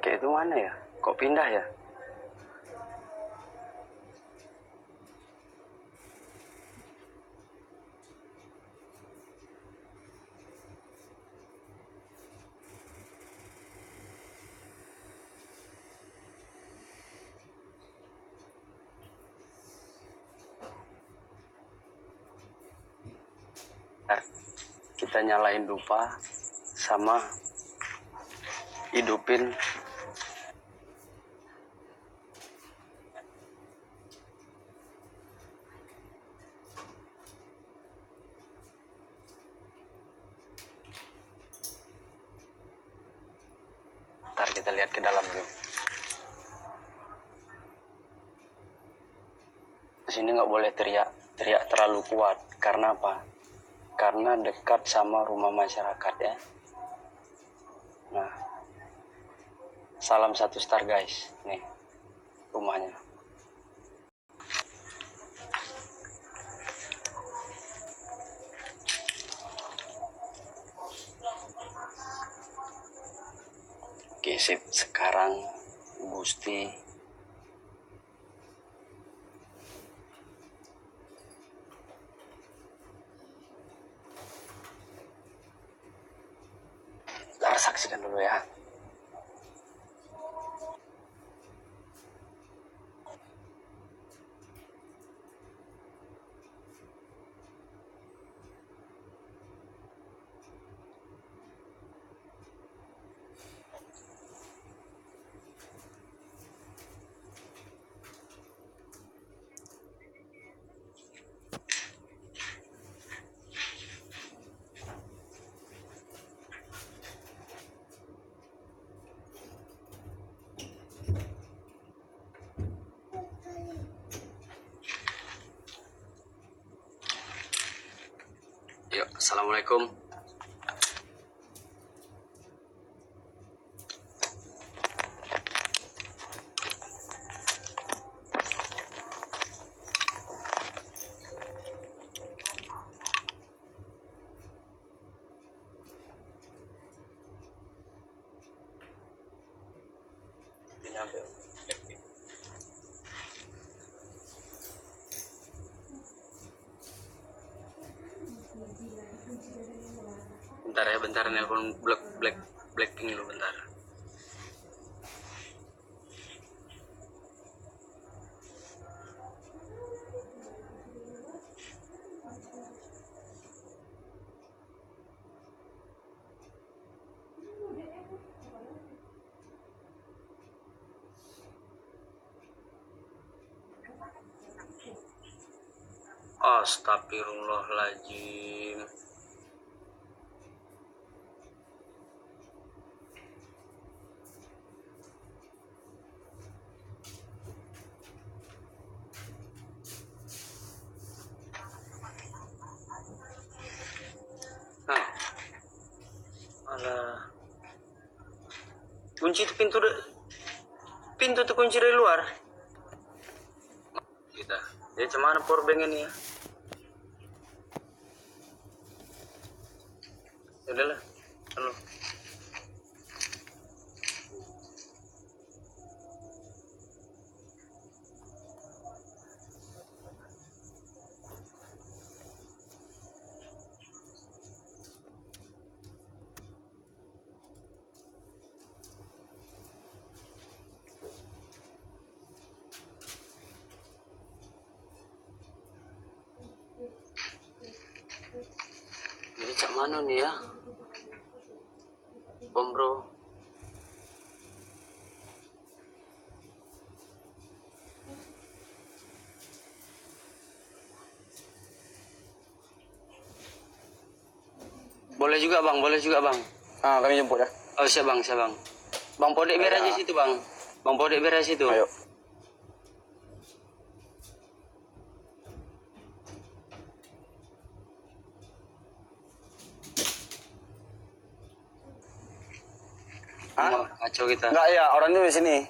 kakek itu mana ya? Kok pindah ya? Kita nyalain dupa sama hidupin ntar kita lihat ke dalam dulu. Sini nggak boleh teriak terlalu kuat. Karena apa? Karena dekat sama rumah masyarakat ya. Nah, salam 1 star guys. Nih rumahnya. Oke sip, sekarang Gusti harus saksikan dulu ya. Yuk, assalamualaikum. Bentar nelpon Blackpink dulu bentar. Astagfirullahaladzim. Nah, alah. Kunci itu pintu tuh kunci dari luar. Kita. Jadi cuman powerbank ini ya. Udahlah. Halo. Jadi cak mana nih ya? Bro. Boleh juga bang. Ah, kami jemput ya. Oh siap bang. Bang Podek biar aja situ bang. Bang Podek biar aja situ. Ayo. Hah? Kacau kita. Enggak ya, orangnya di sini.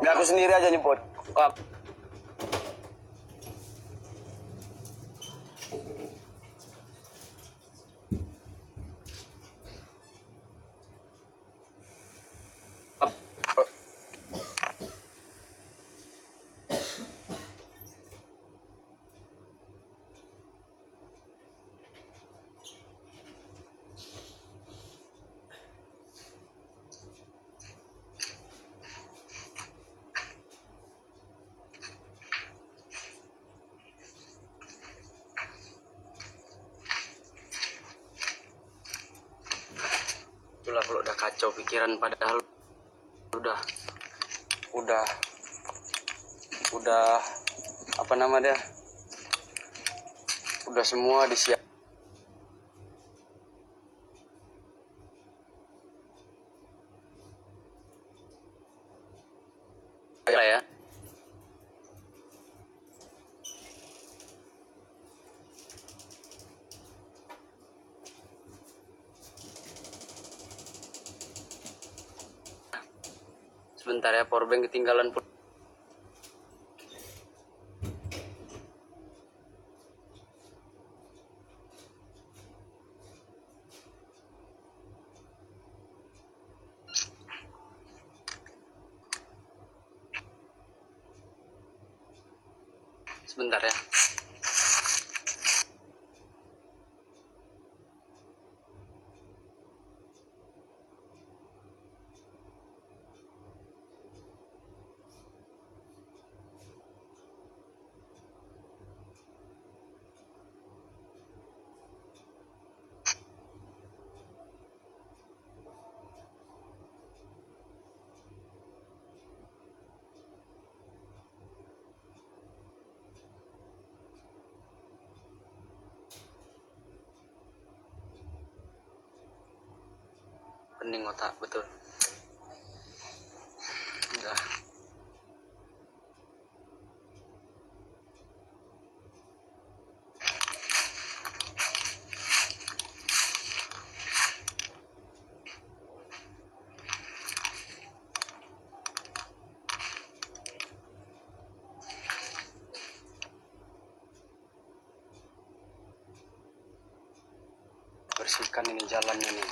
Enggak, aku sendiri aja jemput. Wah. Itulah kalau udah kacau pikiran, padahal udah apa nama dia, udah semua disiap ya. Sebentar ya, powerbank ketinggalan pun. Sebentar ya. Pening otak betul. Udah. Bersihkan ini jalannya nih.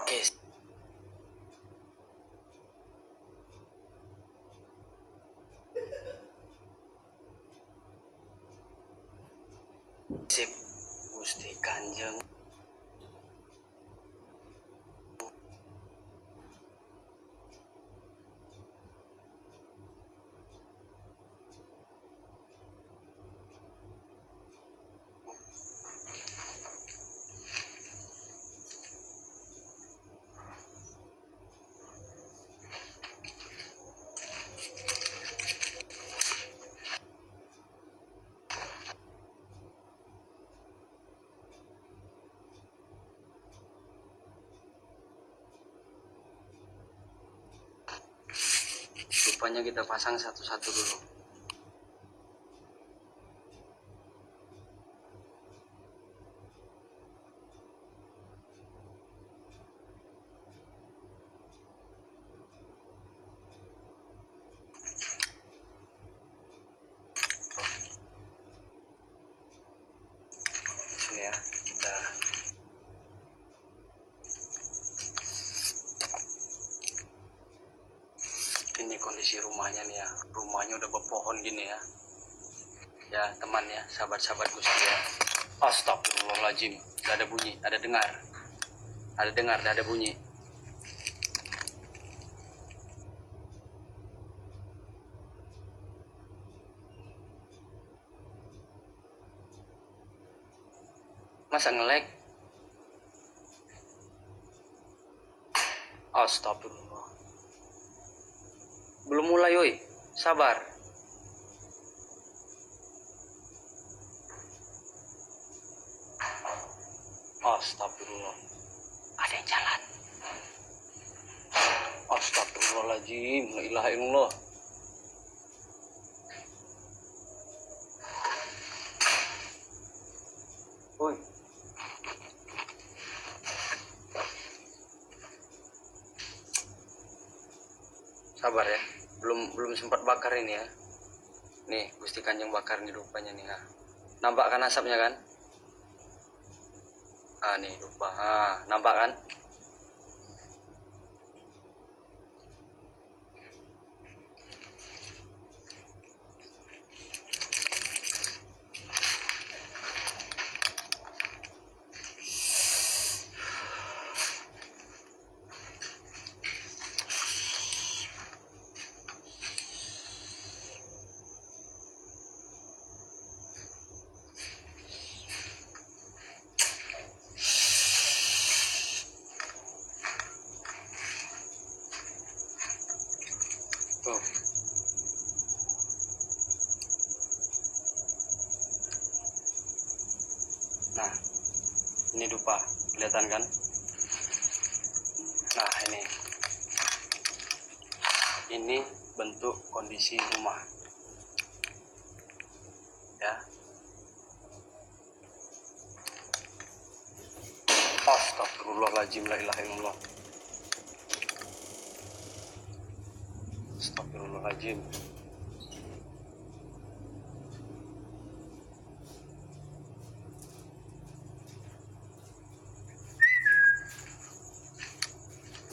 Oke. Sip, Gusti Kanjeng. Rupanya kita pasang satu-satu dulu. Sini ya, kita ini kondisi rumahnya nih ya. Rumahnya udah berpohon gini ya. Ya teman ya, sahabat-sahabat Gusti ya. Astagfirullahaladzim. Gak ada bunyi, ada dengar, gak ada bunyi. Masa nge-lag? Astagfirullah. Belum mulai, yoi. Sabar. Astagfirullah. Ada yang jalan. Astagfirullahaladzim. La ilaha illallah. Woi. Sabar ya. Belum sempat bakar ini ya. Nih, Gusti Kanjeng bakar nih rupanya nih. Nah. Nampak kan asapnya kan? Ah, nih lupa. Ah, nampak kan? Tuh. Nah, ini dupa, kelihatan kan? Nah, ini bentuk kondisi rumah, ya. Astagfirullahaladzim, la ilaha illallah. Astagfirullahaladzim.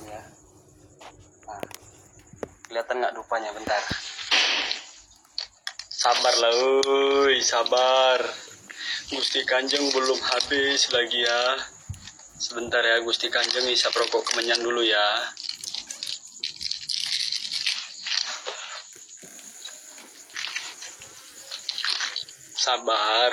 Ya. Nah, kelihatan nggak dupanya? Bentar. Sabar lah, woi, sabar. Gusti Kanjeng belum habis lagi ya. Sebentar ya, Gusti Kanjeng isap rokok kemenyan dulu ya. Sabar.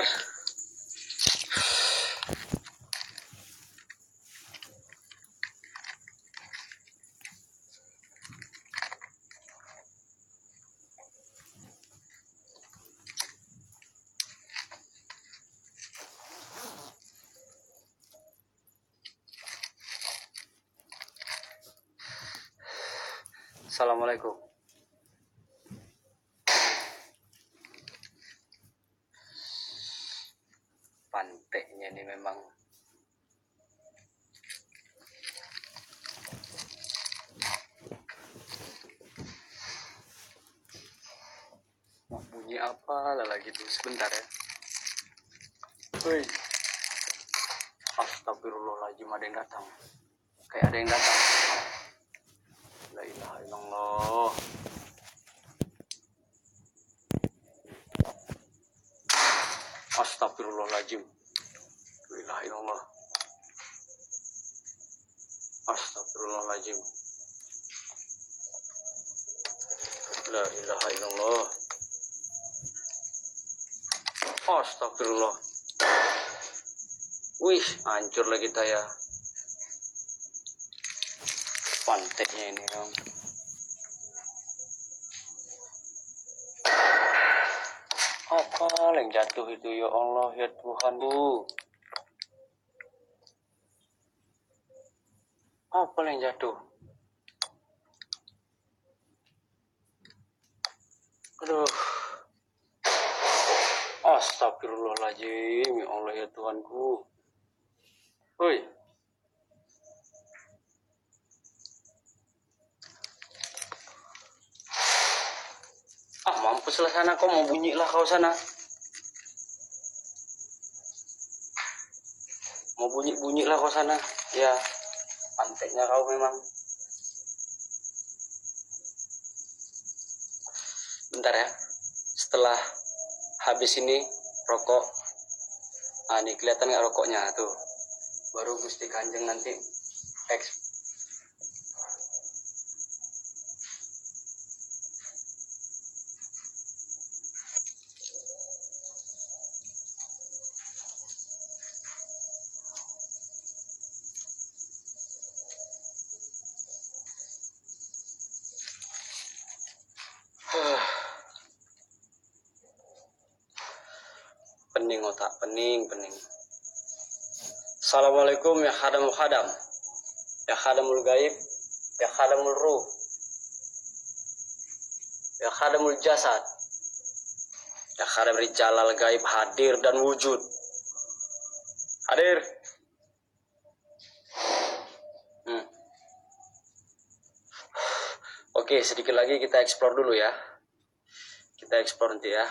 Assalamualaikum. Panteknya ini memang mau bunyi apa lah lagi tuh, sebentar ya. Woi. Astagfirullahaladzim, ada yang datang. Kayak ada yang datang. La ilaha illallah. Astagfirullahaladzim. La ilaha illallah. Astagfirullahaladzim. La ilaha illallah. Astagfirullah. Wih, hancur lagi kita ya. Panteknya ini dong. Apa yang jatuh itu, ya Allah, ya Tuhanku? Apa yang jatuh? Aduh. Astagfirullahaladzim, ya Allah, ya Tuhanku. Woi. Ah, mampus lah sana, kau mau bunyi lah kau sana. Mau bunyi lah kau sana. Ya, panteknya kau memang. Bentar ya. Setelah habis ini rokok. Ah, nih kelihatan nggak rokoknya tuh. Baru Gusti Kanjeng nanti Pening otak, pening. Assalamualaikum ya khadamul khadam, ya khadamul gaib, ya khadamul ruh, ya khadamul jasad, ya khadamul jalal gaib hadir dan wujud. Hadir. Oke, sedikit lagi kita explore dulu ya. Kita explore nanti ya.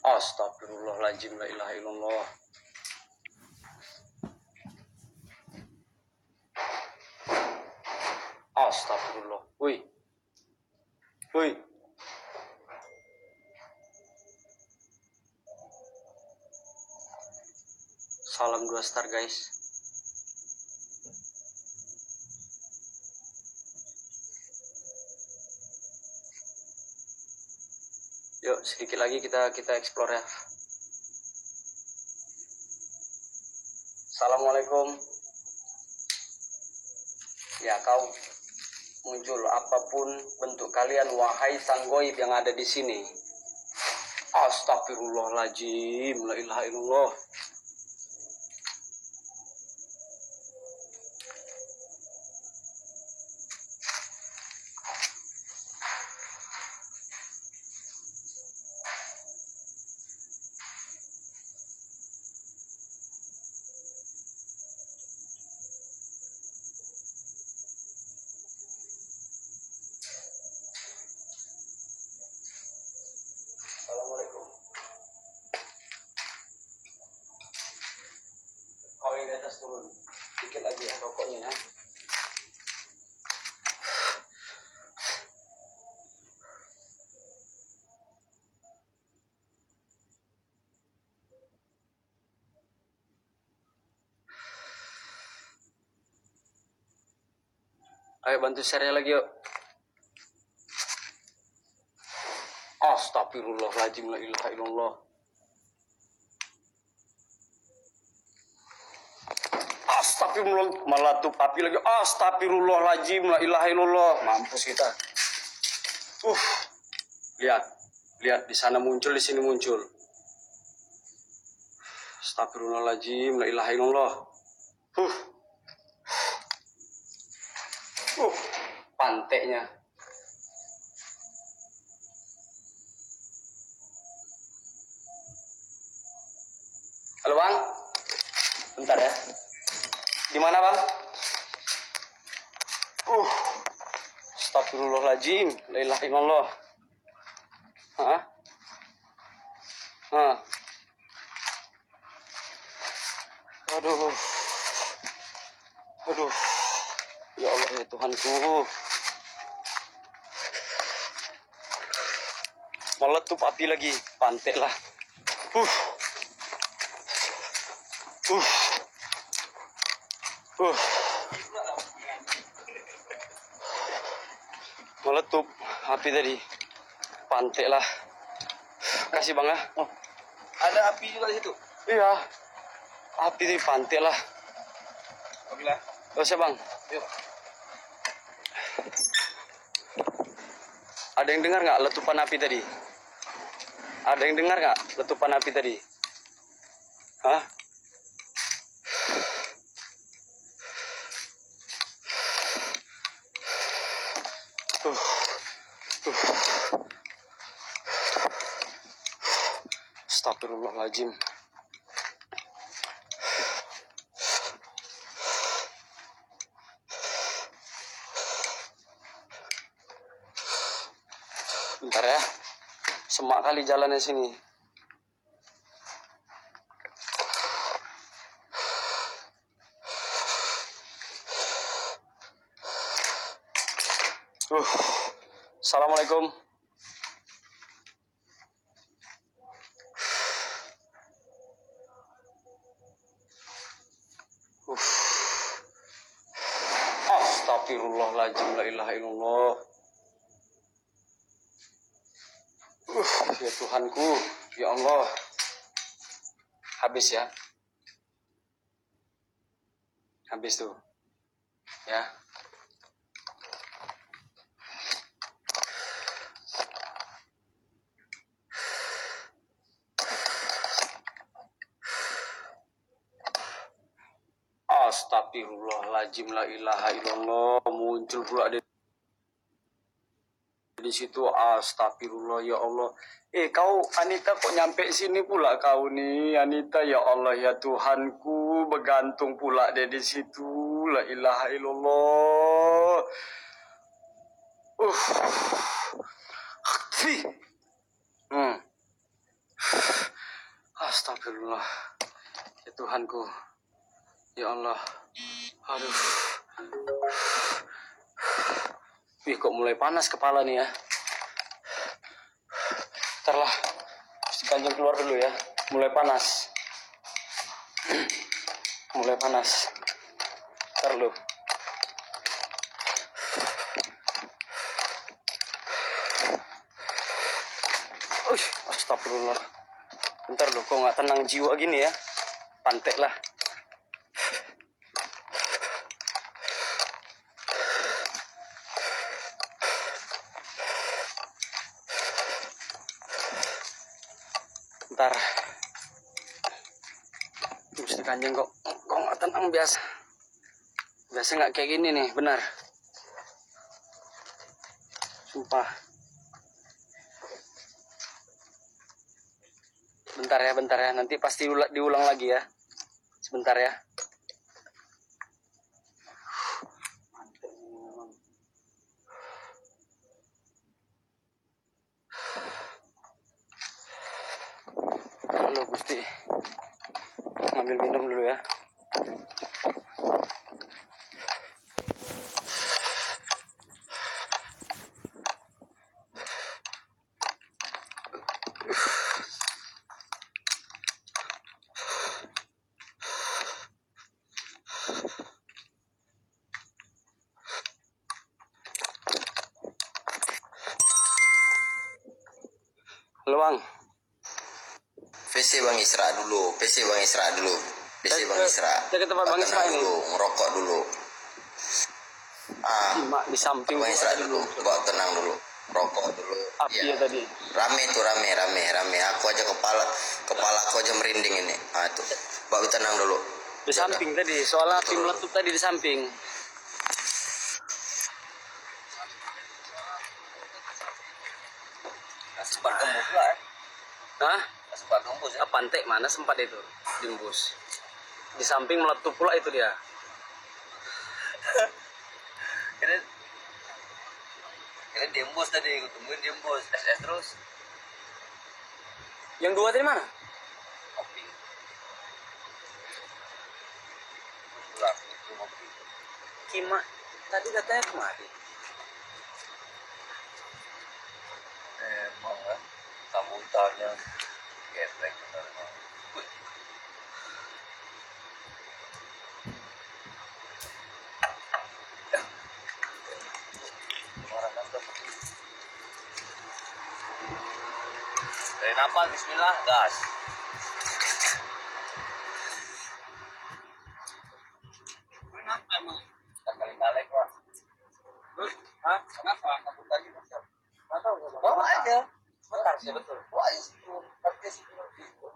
Astagfirullahaladzim, la ilaha illallah. Astagfirullah. Woi. Salam 2 star guys. Yuk sedikit lagi kita explore ya. Assalamualaikum. Ya kau muncul apapun bentuk kalian wahai sang goib yang ada di sini. Astagfirullahaladzim, la ilaha illallah. Assalamualaikum. Kau yang di atas turun. Dikit lagi ya rokoknya ya. Ayo bantu share lagi yuk. Astagfirullahaladzim, la ilaha illallah. Astagfirullah, malah tuh papi lagi. Astagfirullahaladzim, la ilaha illallah. Mampus kita. Lihat di sana muncul, di sini muncul. Astagfirullahaladzim, la ilaha illallah. Panteknya. Halo bang, bentar ya. Di mana bang? Astagfirullahaladzim, la ilaha illallah. Aduh, ya Allah ya Tuhanku. Meletup api lagi, pantek lah. Meletup api tadi, pantek lah. Kasih bang ya. Ada api juga di situ. Iya, api tadi pantek lah. Oke lah. Usah bang. Yuk. Ada yang dengar nggak letupan api tadi? Ada yang dengar nggak letupan api tadi? Hah? Astagfirullahaladzim. Bentar ya. Semak kali jalannya sini. Assalamualaikum. Astagfirullahaladzim, la ilaha illallah. Ya Tuhanku, ya Allah. Habis ya. Habis tuh. Ya. Astagfirullahaladzim, la ilaha illallah. Muncul pula di situ. Astagfirullah, ya Allah. Kau Anita kok nyampe sini pula kau nih Anita, ya Allah ya Tuhanku, bergantung pula dia di situ. La ilaha illallah. Fi. Astagfirullah. Ya Tuhanku. Ya Allah. Aduh. Wih, kok mulai panas kepala nih ya. Ntar lah. Gusti Kanjeng keluar dulu ya. Mulai panas. Mulai panas. Ntar lu. Astagfirullah. Bentar lu, kok nggak tenang jiwa gini ya. Pantek lah. Bentar. Gusti Kanjeng kok nggak tenang biasa. Biasa nggak kayak gini nih, benar. Sumpah. Bentar ya. Nanti pasti diulang lagi ya. Sebentar ya. Halo Gusti. Ngambil minum dulu ya. Halo Bang. PC Bang Isra dulu. PC Bang Isra. Kita ke tempat Bang Isra ini. Dulu, ngerokok dulu. Mak di samping Bang Isra dulu. Bawa tenang dulu. Rokok dulu. Api ya tadi. Rame tuh, rame. Aku aja kepala aku aja merinding ini. Tuh. Bawa tenang dulu. Di samping tadi. Soalnya api meletup tadi di samping. Sempat gembus lah. Hah? Sempat gembus ya. Pantek mana sempat itu diembus. Di samping meletup pula itu dia. Kira diembus tadi, aku tungguin diembus. SS terus. Yang dua tadi mana? Kopi. Pulang itu kopi. Kima tadi katanya kemari. Emang kan sambutannya geprek bener. Dari napas, bismillah, gas. Kenapa emang? Kali-kali Pak. Hah? Kenapa? Aku tadi bawa aja. Bentar sih, betul. Wah, itu.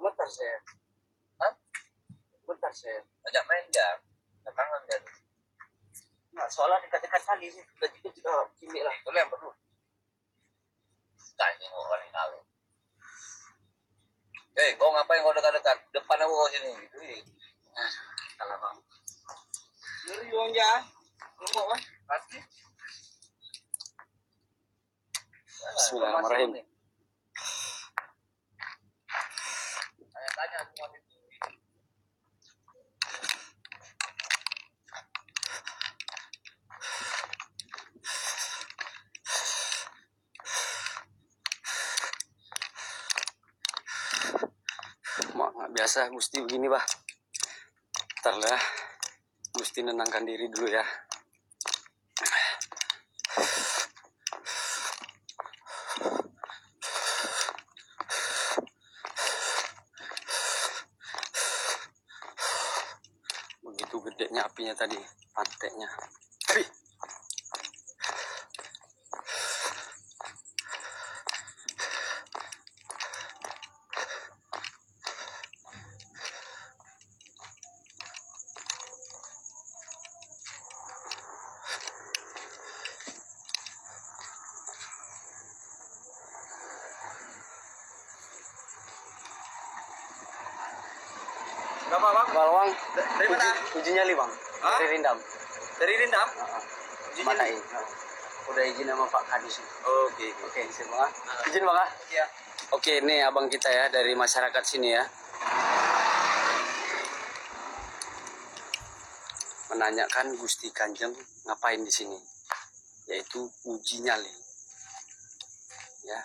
Bentar sih. Hah? Bentar sih. Ajak main jam. Tangan dia. Nah, soalnya dekat-dekat kali sih. Udah juga cimik lah. Itu yang perlu. Tanya orang kali. Kau ngapain kau dekat-dekat? Depan aku kau sini. Gitu. Salah bang. Ngeri bang ya. Ngomong kan? Pasti. Bismillahirrahmanirrahim. Tanya semua itu. Mak nggak biasa Gusti begini bah. Ntar lah. Gusti nenangkan diri dulu ya. Begitu gedenya apinya tadi, panteknya. Wih. Berapa bang? Bawang. Dari mana? Uji nyali bang. Hah? Dari Rindam. Dari Rindam? Uji nyali? Matai. Udah izin sama Pak Kadis. Oke. Oke, izin bang. Izin bang. Iya. Oke, ini abang kita ya dari masyarakat sini ya. Menanyakan Gusti Kanjeng ngapain di sini, yaitu uji nyali. Ya.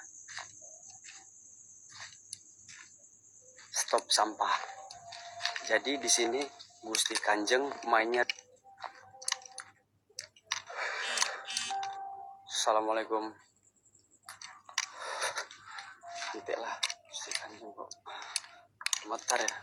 Stop sampah. Jadi di sini Gusti Kanjeng mainnya. Assalamualaikum. Nanti lah Gusti Kanjeng kok gemetar ya.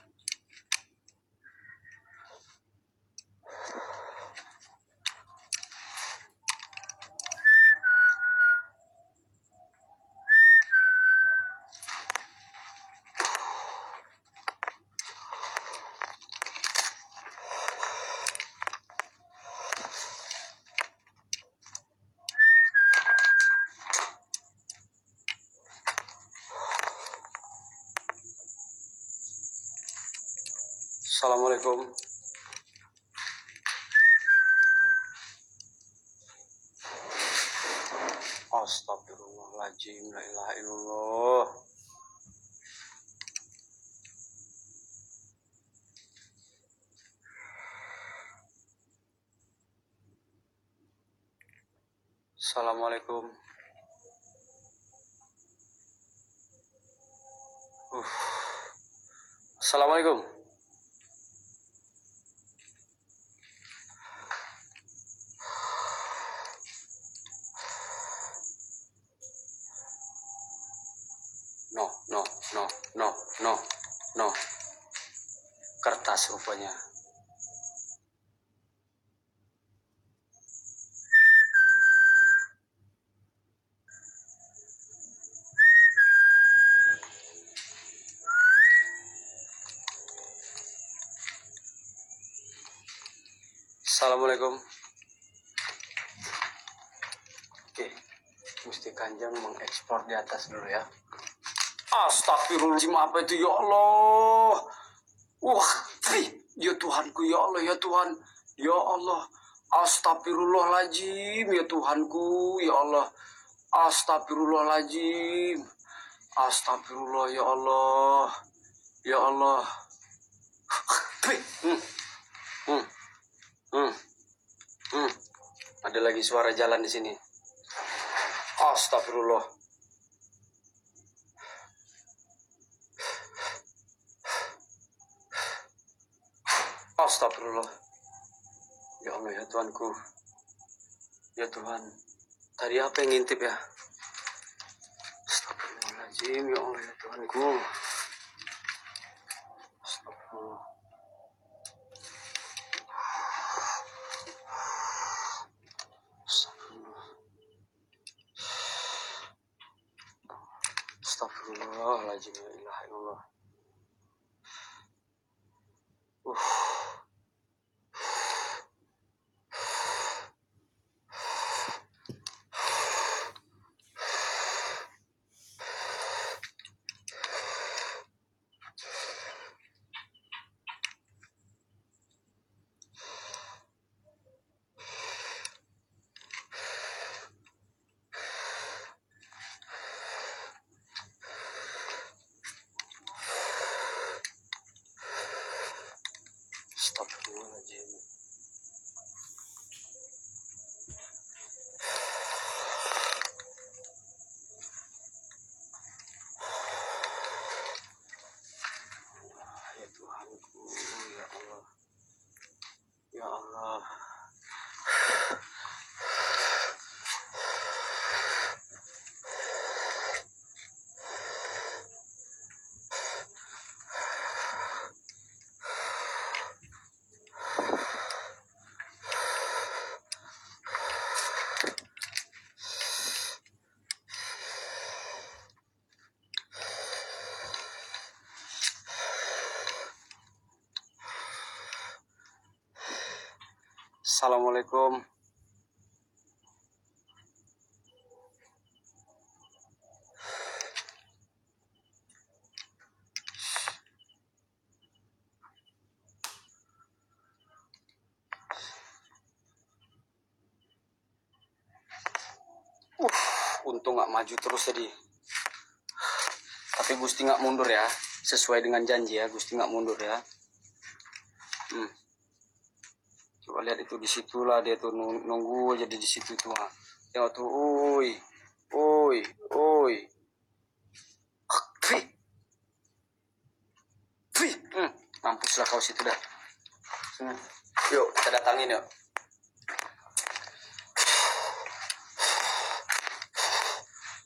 Assalamualaikum. Astagfirullahaladzim, la ilaha illallah. Assalamualaikum. Assalamualaikum. No. Kertas rupanya. Assalamualaikum. Oke, Gusti Kanjeng mengekspor di atas dulu ya. Astagfirullahaladzim, apa itu ya Allah? Wah, ya Tuhanku, ya Allah, ya Tuhan, ya Allah. Astagfirullahaladzim, ya Tuhanku, ya Allah. Astagfirullahaladzim. Astagfirullah, ya Allah, ya Allah. Ada lagi suara jalan di sini. Astagfirullah. Astagfirullah. Ya Allah, ya Tuhanku. Ya Tuhan. Tadi apa yang ngintip ya? Astagfirullahaladzim. Ya Allah, ya Tuhanku. Astagfirullah. Astagfirullah. Astagfirullahaladzim. Ya ilaha illallah. Assalamualaikum. Untung nggak maju terus tadi. Tapi Gusti nggak mundur ya. Sesuai dengan janji ya, Gusti nggak mundur ya. Coba lihat itu di situlah dia tuh nunggu aja di situ tuh. Tengok tuh, oi, oi, oi. Fih, fih. Mampuslah kau situ dah. Yuk kita datangin yuk.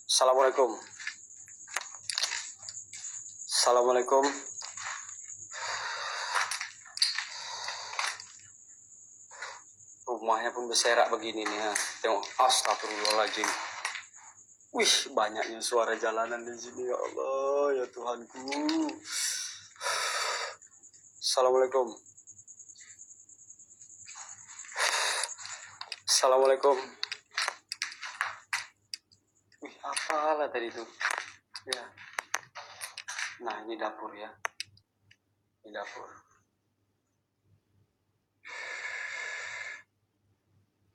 Assalamualaikum. Assalamualaikum. Rumahnya pun berserak begini nih ya. Tengok, astagfirullahaladzim. Wih, banyaknya suara jalanan di sini ya Allah, ya Tuhanku. Assalamualaikum. Assalamualaikum. Wih, apalah tadi itu? Ya. Nah, ini dapur ya. Ini dapur.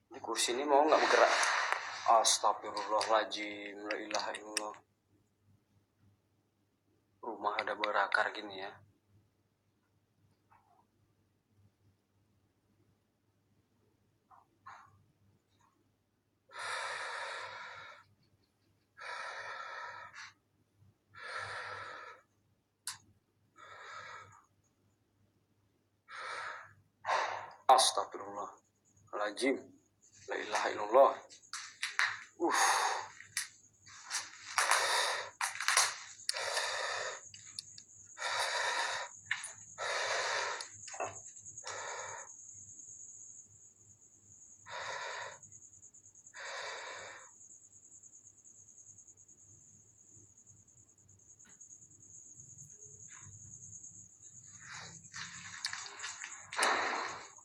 Ini kursi ini mau nggak bergerak? Astagfirullahaladzim, la ilaha illallah. Rumah ada berakar gini ya. Astagfirullahaladzim, la ilaha illallah.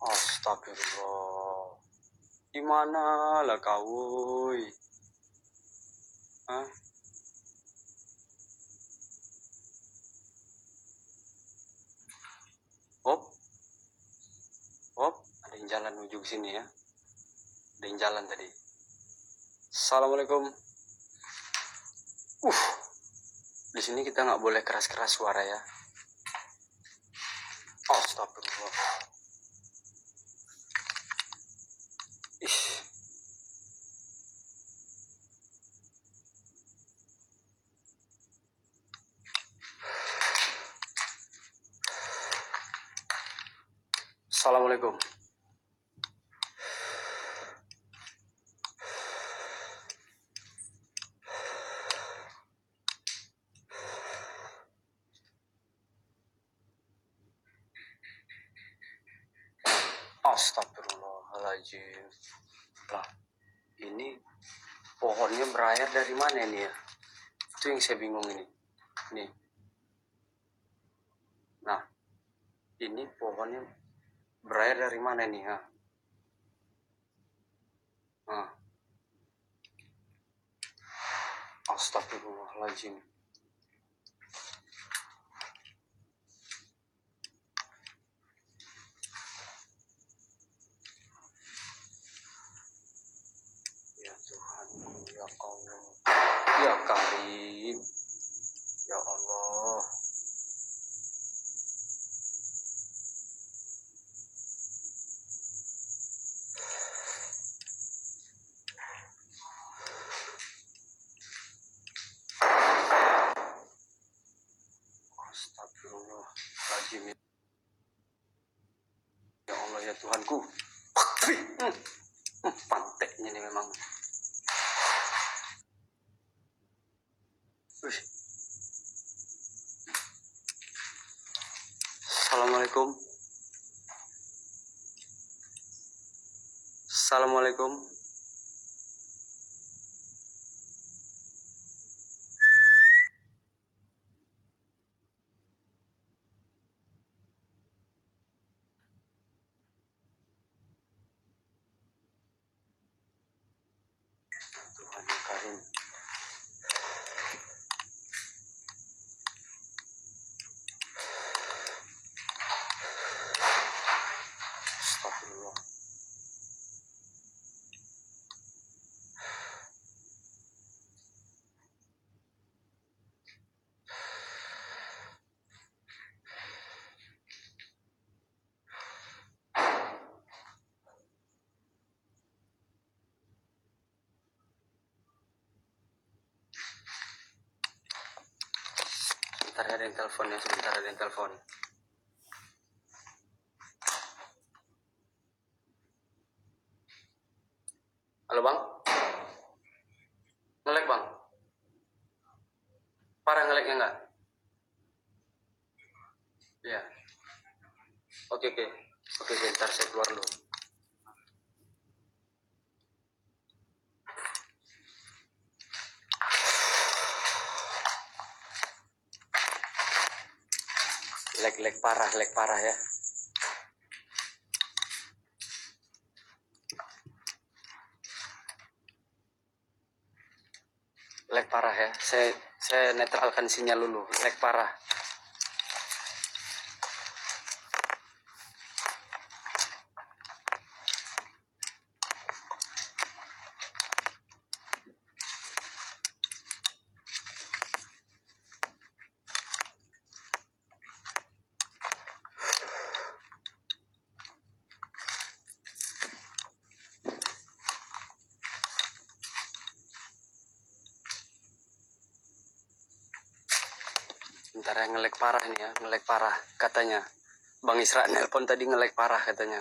Astagfirullah. Di mana lah kau, woi? Hah? Hop, hop, ada yang jalan menuju ke sini ya. Ada yang jalan tadi. Assalamualaikum. Di sini kita nggak boleh keras-keras suara ya. Astagfirullah. Ih. Assalamualaikum. Astagfirullahaladzim. Lah, ini pohonnya berair dari mana ini ya? Itu yang saya bingung ini. Nih. Nah, ini pohonnya berair dari mana nih ya? Astagfirullahaladzim. Ya Tuhanku, ya Allah, ya Karim, ya Allah. Astagfirullahaladzim. Ya Allah, ya Tuhanku. Panteknya nih memang. Assalamualaikum. Assalamualaikum. Bentar ada yang telepon ya, sebentar ada yang telepon. Halo bang, ngelek bang, parah ngeleknya nggak? Iya. Oke oke, oke bentar saya keluar dulu. Lag parah ya. Lag parah ya. Saya netralkan sinyal dulu. Lag parah. Bentar ya, nge-lag parah nih ya, nge-lag parah katanya. Bang Isra nelpon tadi nge-lag parah katanya.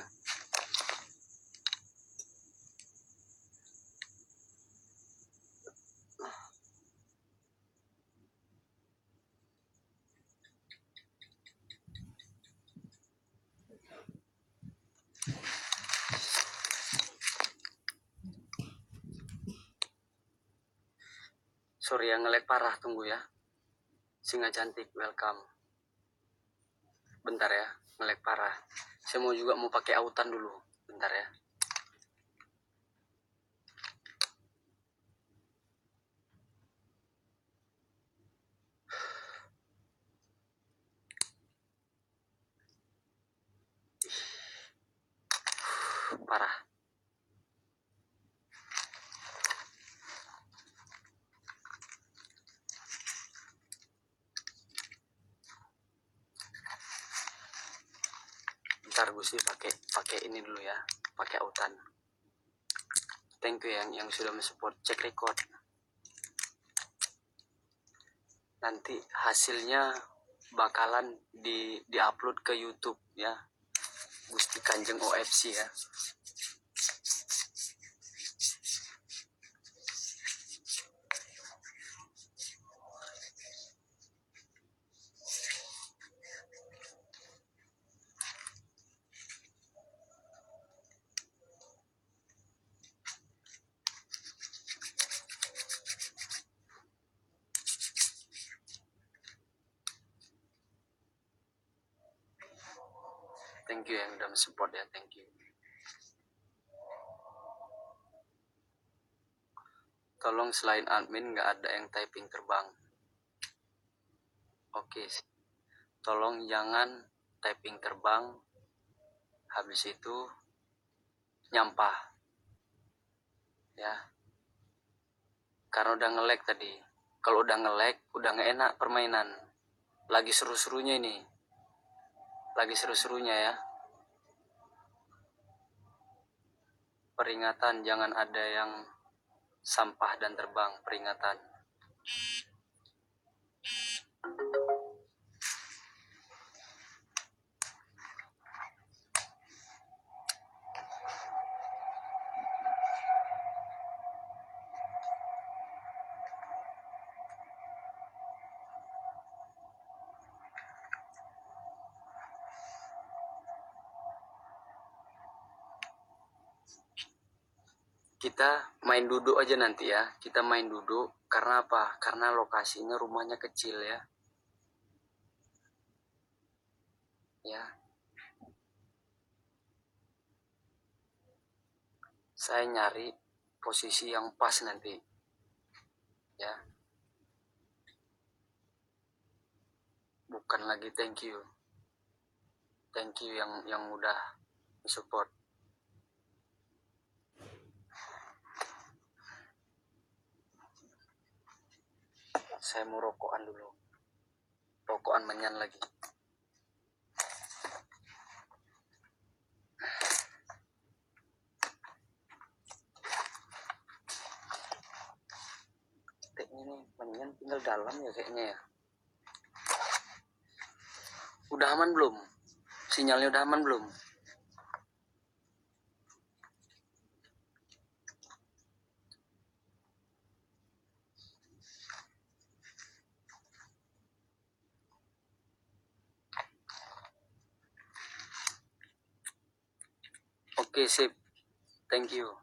Sorry ya, nge-lag parah, tunggu ya. Singa cantik, welcome. Bentar ya, nge-lag parah. Saya juga mau pakai autan dulu. Bentar ya. Parah. Bentar gue sih pakai ini dulu ya, pakai autan. Thank you yang sudah mensupport. Cek record. Nanti hasilnya bakalan di-upload ke YouTube ya. Gusti Kanjeng OFC ya. Thank you yang udah support ya, thank you. Tolong selain admin nggak ada yang typing terbang. Oke, tolong jangan typing terbang. Habis itu nyampah. Ya. Karena udah nge-lag tadi. Kalau udah nge-lag, udah nggak enak permainan. Lagi seru-serunya ini. Lagi seru-serunya ya. Peringatan jangan ada yang sampah dan terbang, peringatan. Kita main duduk aja nanti ya. Kita main duduk karena apa? Karena lokasinya rumahnya kecil ya. Ya. Saya nyari posisi yang pas nanti. Ya. Bukan lagi thank you. Thank you yang udah support. Saya mau rokokan dulu. Rokokan menyan lagi. Kayaknya nih menyan tinggal dalam ya kayaknya ya. Udah aman belum? Sinyalnya udah aman belum? Oke, sip. Thank you.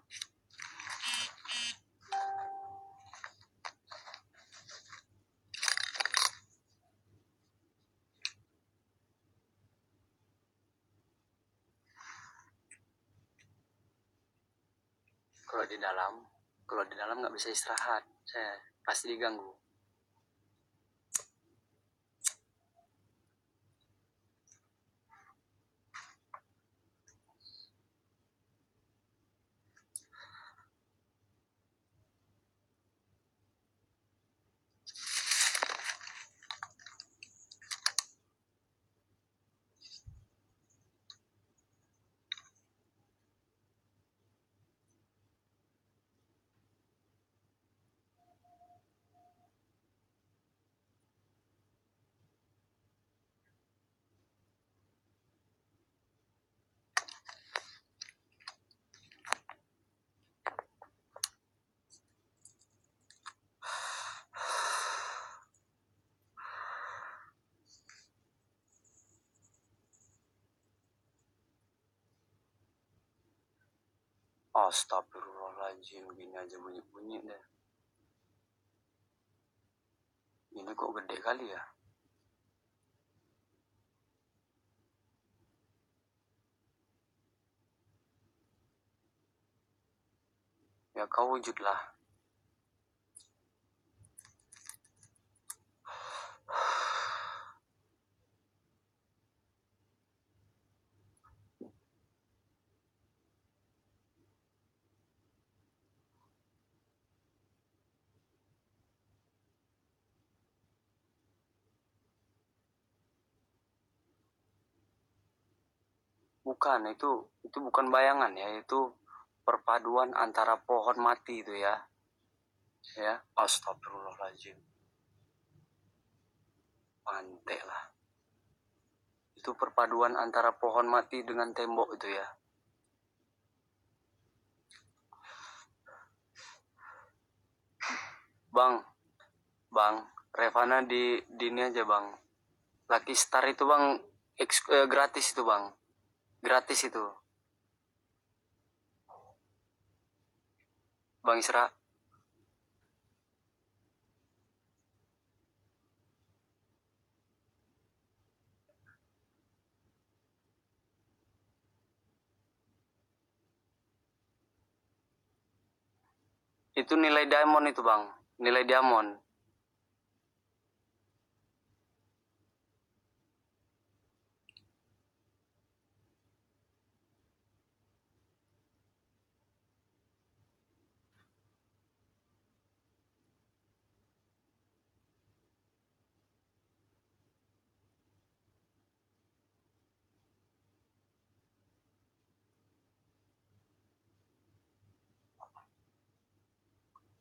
Kalau di dalam nggak bisa istirahat, saya pasti diganggu. Astagfirullahaladzim, gini aja bunyi-bunyi deh. Ini kok gede kali ya? Ya kau wujudlah. Bukan, itu bukan bayangan ya, itu perpaduan antara pohon mati itu ya. Ya, astagfirullahaladzim. Pantai lah. Itu perpaduan antara pohon mati dengan tembok itu ya. Bang, Revana di ini aja bang. Lucky Star itu bang, gratis itu bang. Gratis itu. Bang Isra. Itu nilai diamond itu bang. Nilai diamond.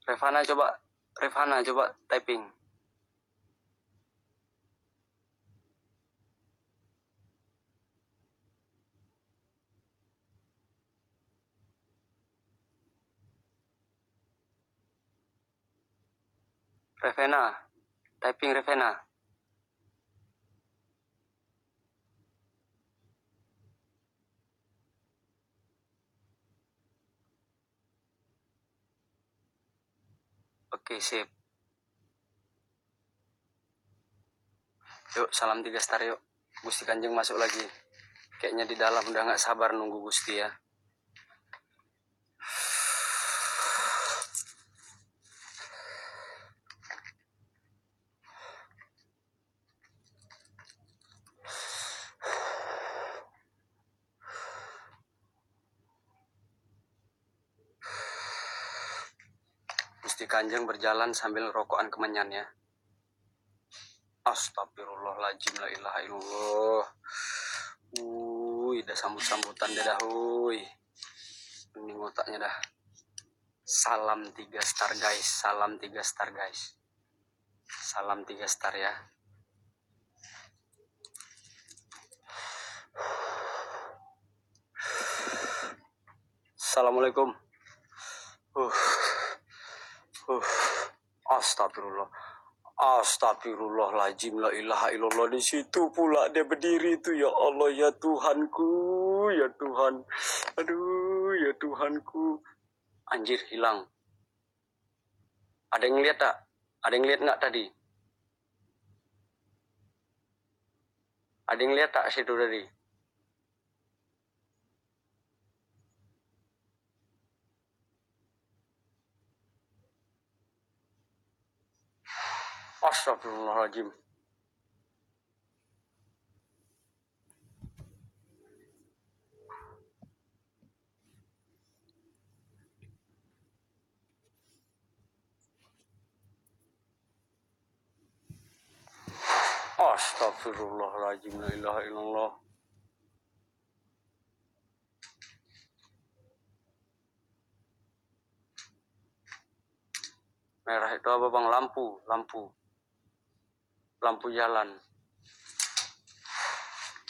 Revana coba typing. Revena, typing Revena. Oke, sip. Yuk, salam 3 star yuk. Gusti Kanjeng masuk lagi. Kayaknya di dalam udah nggak sabar nunggu Gusti ya. Gusti Kanjeng berjalan sambil rokokan kemenyan ya. Astagfirullahaladzim, la ilaha illallah. Udah sambut-sambutan deh dah, Ini otaknya dah. Salam 3 star guys, salam 3 star guys. Salam 3 star ya. Assalamualaikum. Uh, uh, Astagfirullah. Astagfirullahaladzim, la ilaha illallah. Di situ pula dia berdiri itu, ya Allah, ya Tuhanku, ya Tuhan. Aduh, ya Tuhanku. Anjir, hilang. Ada yang lihat tak? Ada yang lihat nggak tadi? Ada yang lihat tak situ tadi? Astagfirullahaladzim. Astagfirullahaladzim, la ilaha illallah. Merah itu apa bang? Lampu jalan.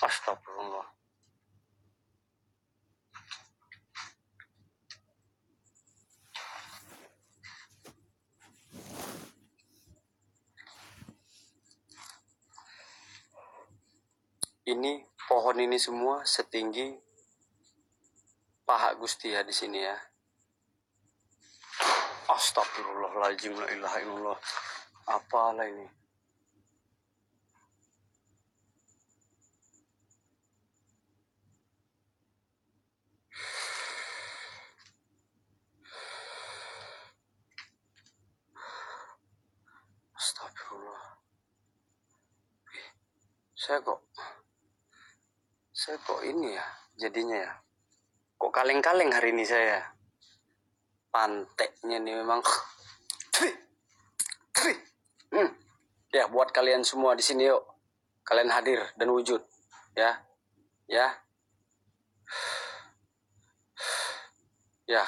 Astagfirullah. Ini pohon ini semua setinggi paha Gusti ya di sini ya. Astagfirullahaladzim, la ilaha illallah. Apalah ini? Astagfirullah. Saya kok ini ya jadinya ya. Kok kaleng-kaleng hari ini saya. Panteknya nih memang. Ya, buat kalian semua di sini yuk. Kalian hadir dan wujud, ya. Ya,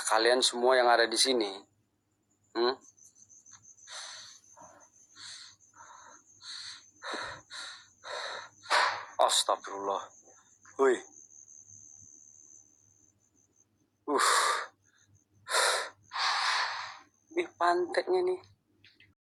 kalian semua yang ada di sini. Astagfirullah. Woi. Ih, panteknya nih.